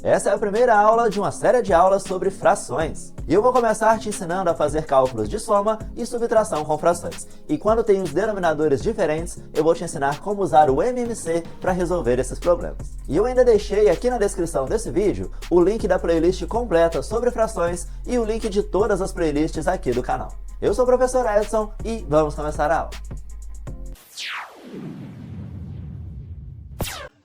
Essa é a primeira aula de uma série de aulas sobre frações. E eu vou começar te ensinando a fazer cálculos de soma e subtração com frações. E quando tem os denominadores diferentes, eu vou te ensinar como usar o MMC para resolver esses problemas. E eu ainda deixei aqui na descrição desse vídeo o link da playlist completa sobre frações e o link de todas as playlists aqui do canal. Eu sou o professor Edson e vamos começar a aula.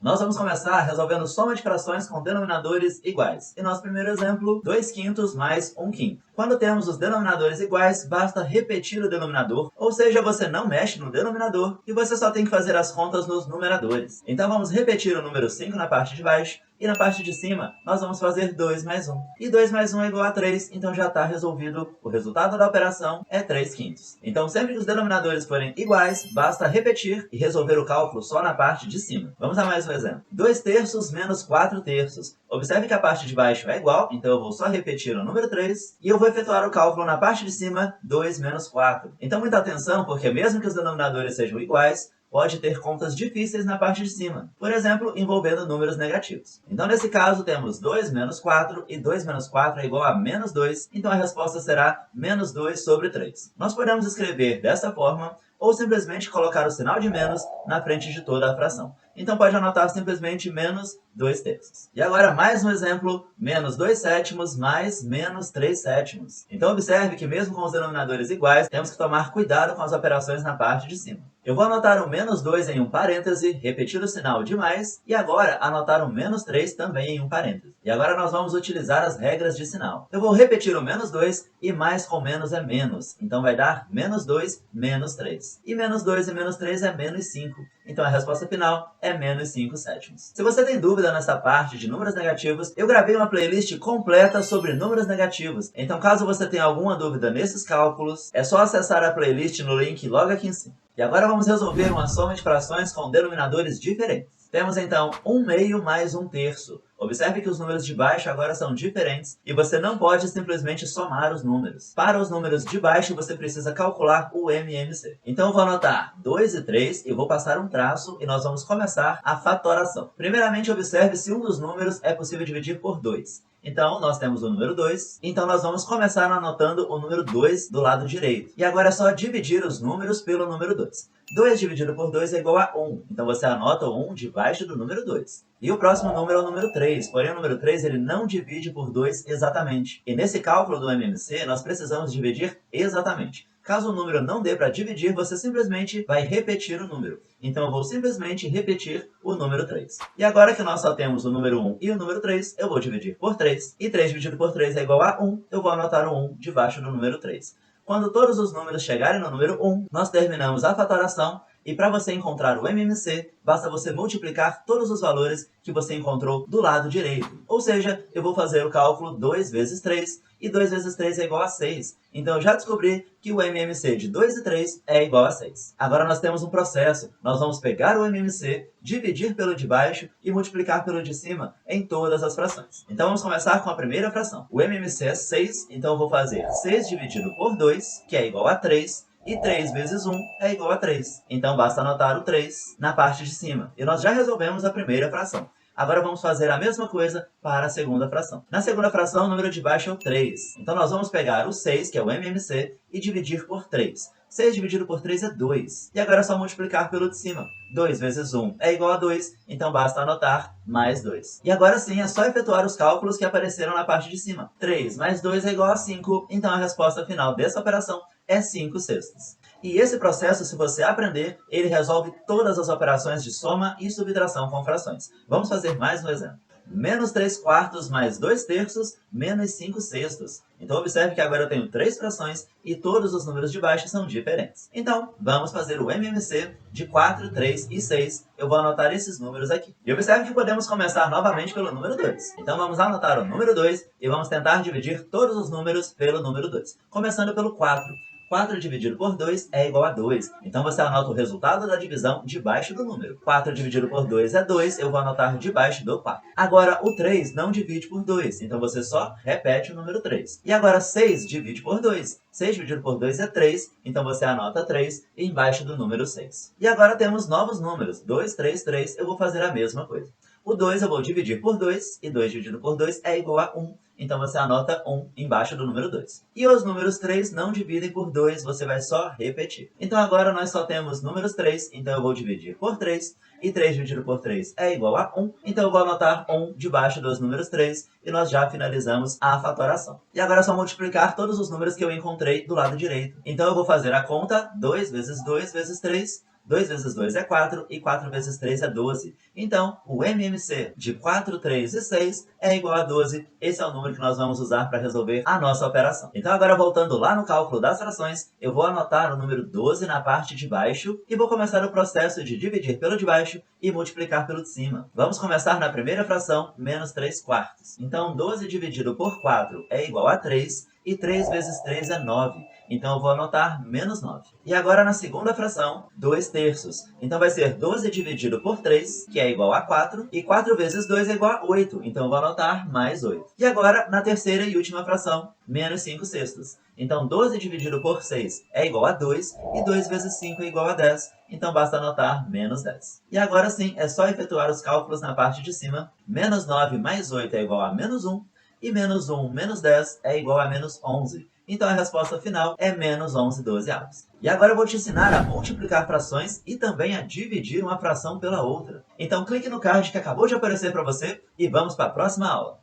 Nós vamos começar resolvendo soma de frações com denominadores iguais. E nosso primeiro exemplo, 2/5 mais 1/5. Quando temos os denominadores iguais, basta repetir o denominador, ou seja, você não mexe no denominador e você só tem que fazer as contas nos numeradores. Então vamos repetir o número 5 na parte de baixo, e na parte de cima nós vamos fazer 2 mais 1. E 2 mais 1 é igual a 3, então já está resolvido. O resultado da operação é 3/5. Então sempre que os denominadores forem iguais, basta repetir e resolver o cálculo só na parte de cima. Vamos a mais um exemplo. 2/3 menos 4/3. Observe que a parte de baixo é igual, então eu vou só repetir o número 3 e eu vou efetuar o cálculo na parte de cima, 2 menos 4. Então muita atenção, porque mesmo que os denominadores sejam iguais, pode ter contas difíceis na parte de cima, por exemplo, envolvendo números negativos. Então nesse caso temos 2 menos 4 e 2 menos 4 é igual a menos 2, então a resposta será menos 2 sobre 3. Nós podemos escrever dessa forma ou simplesmente colocar o sinal de menos na frente de toda a fração. Então pode anotar simplesmente menos 2/3. E agora mais um exemplo, menos 2/7 mais menos 3/7. Então observe que mesmo com os denominadores iguais, temos que tomar cuidado com as operações na parte de cima. Eu vou anotar o menos 2 em um parêntese, repetir o sinal de mais, e agora anotar o menos 3 também em um parêntese. E agora nós vamos utilizar as regras de sinal. Eu vou repetir o menos 2 e mais com menos é menos. Então vai dar menos 2 menos 3. E menos 2 e menos 3 é menos 5. Então a resposta final é menos 5/7. Se você tem dúvida nessa parte de números negativos, eu gravei uma playlist completa sobre números negativos. Então caso você tenha alguma dúvida nesses cálculos, é só acessar a playlist no link logo aqui em cima. E agora vamos resolver uma soma de frações com denominadores diferentes. Temos então 1/2 mais 1/3. Observe que os números de baixo agora são diferentes e você não pode simplesmente somar os números. Para os números de baixo, você precisa calcular o MMC. Então eu vou anotar 2 e 3 e vou passar um traço e nós vamos começar a fatoração. Primeiramente, observe se um dos números é possível dividir por 2. Então, nós temos o número 2, então nós vamos começar anotando o número 2 do lado direito. E agora é só dividir os números pelo número 2. 2 dividido por 2 é igual a 1, então você anota o 1 debaixo do número 2. E o próximo número é o número 3, porém o número 3 ele não divide por 2 exatamente. E nesse cálculo do MMC, nós precisamos dividir exatamente. Caso o número não dê para dividir, você simplesmente vai repetir o número. Então eu vou simplesmente repetir o número 3. E agora que nós só temos o número 1 e o número 3, eu vou dividir por 3. E 3 dividido por 3 é igual a 1, eu vou anotar o 1 debaixo do número 3. Quando todos os números chegarem no número 1, nós terminamos a fatoração. E para você encontrar o MMC, basta você multiplicar todos os valores que você encontrou do lado direito. Ou seja, eu vou fazer o cálculo 2 vezes 3, e 2 vezes 3 é igual a 6. Então eu já descobri que o MMC de 2 e 3 é igual a 6. Agora nós temos um processo. Nós vamos pegar o MMC, dividir pelo de baixo e multiplicar pelo de cima em todas as frações. Então vamos começar com a primeira fração. O MMC é 6, então eu vou fazer 6 dividido por 2, que é igual a 3. E 3 vezes 1 é igual a 3. Então basta anotar o 3 na parte de cima. E nós já resolvemos a primeira fração. Agora vamos fazer a mesma coisa para a segunda fração. Na segunda fração, o número de baixo é o 3. Então nós vamos pegar o 6, que é o MMC, e dividir por 3. 6 dividido por 3 é 2. E agora é só multiplicar pelo de cima. 2 vezes 1 é igual a 2, então basta anotar mais 2. E agora sim, é só efetuar os cálculos que apareceram na parte de cima. 3 mais 2 é igual a 5, então a resposta final dessa operação é 5/6. E esse processo, se você aprender, ele resolve todas as operações de soma e subtração com frações. Vamos fazer mais um exemplo. Menos 3/4 mais 2/3 menos 5/6. Então observe que agora eu tenho 3 frações e todos os números de baixo são diferentes. Então vamos fazer o MMC de 4, 3 e 6. Eu vou anotar esses números aqui. E observe que podemos começar novamente pelo número 2. Então vamos anotar o número 2 e vamos tentar dividir todos os números pelo número 2. Começando pelo 4. 4 dividido por 2 é igual a 2. Então você anota o resultado da divisão debaixo do número. 4 dividido por 2 é 2, eu vou anotar debaixo do 4. Agora, o 3 não divide por 2, então você só repete o número 3. E agora, 6 divide por 2. 6 dividido por 2 é 3, então você anota 3 embaixo do número 6. E agora temos novos números, 2, 3, 3, eu vou fazer a mesma coisa. O 2 eu vou dividir por 2, e 2 dividido por 2 é igual a 1. Então você anota 1 embaixo do número 2. E os números 3 não dividem por 2, você vai só repetir. Então agora nós só temos números 3, então eu vou dividir por 3. E 3 dividido por 3 é igual a 1. Então eu vou anotar 1 debaixo dos números 3 e nós já finalizamos a fatoração. E agora é só multiplicar todos os números que eu encontrei do lado direito. Então eu vou fazer a conta 2 vezes 2 vezes 3. 2 vezes 2 é 4 e 4 vezes 3 é 12. Então, o MMC de 4, 3 e 6 é igual a 12. Esse é o número que nós vamos usar para resolver a nossa operação. Então, agora voltando lá no cálculo das frações, eu vou anotar o número 12 na parte de baixo e vou começar o processo de dividir pelo de baixo e multiplicar pelo de cima. Vamos começar na primeira fração, menos 3 quartos. Então, 12 dividido por 4 é igual a 3 e 3 vezes 3 é 9. Então eu vou anotar menos 9. E agora na segunda fração, 2 terços. Então vai ser 12 dividido por 3, que é igual a 4. E 4 vezes 2 é igual a 8. Então eu vou anotar mais 8. E agora na terceira e última fração, menos 5 sextos. Então 12 dividido por 6 é igual a 2. E 2 vezes 5 é igual a 10. Então basta anotar menos 10. E agora sim, é só efetuar os cálculos na parte de cima. Menos 9 mais 8 é igual a menos 1. E menos 1 menos 10 é igual a menos 11. Então a resposta final é menos 11 dozeavos. E agora eu vou te ensinar a multiplicar frações e também a dividir uma fração pela outra. Então clique no card que acabou de aparecer para você e vamos para a próxima aula.